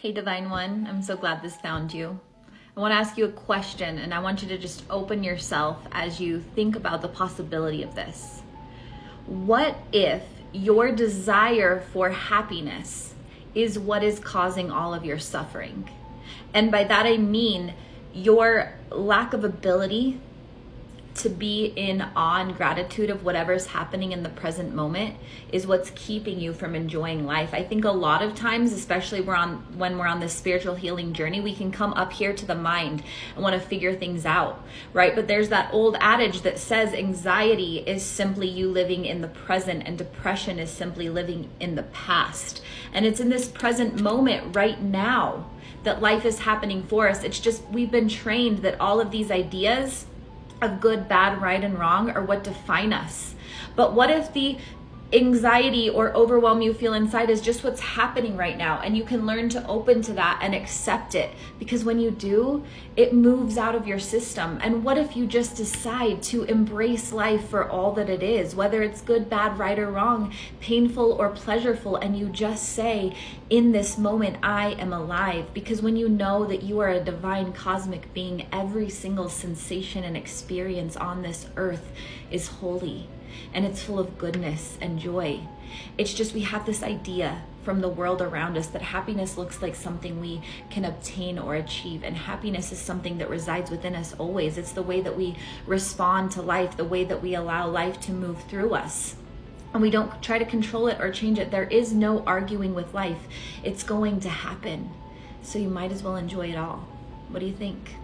Hey, Divine One, I'm so glad this found you. I want to ask you a question, and I want you to just open yourself as you think about the possibility of this. What if your desire for happiness is what is causing all of your suffering? And by that I mean your lack of ability to be in awe and gratitude of whatever's happening in the present moment is what's keeping you from enjoying life. I think a lot of times, especially when we're on this spiritual healing journey, we can come up here to the mind and want to figure things out, right? But there's that old adage that says anxiety is simply you living in the present and depression is simply living in the past. And it's in this present moment right now that life is happening for us. It's just we've been trained that all of these ideas of good, bad, right, and wrong are what define us. But what if the anxiety or overwhelm you feel inside is just what's happening right now, and you can learn to open to that and accept it? Because when you do, it moves out of your system. And what if you just decide to embrace life for all that it is, whether it's good, bad, right, or wrong, painful or pleasurable, and you just say, in this moment, I am alive. Because when you know that you are a divine cosmic being, every single sensation and experience on this earth is holy. And it's full of goodness and joy. It's just we have this idea from the world around us that happiness looks like something we can obtain or achieve. And happiness is something that resides within us always. It's the way that we respond to life, the way that we allow life to move through us. And we don't try to control it or change it. There is no arguing with life. It's going to happen. So you might as well enjoy it all. What do you think?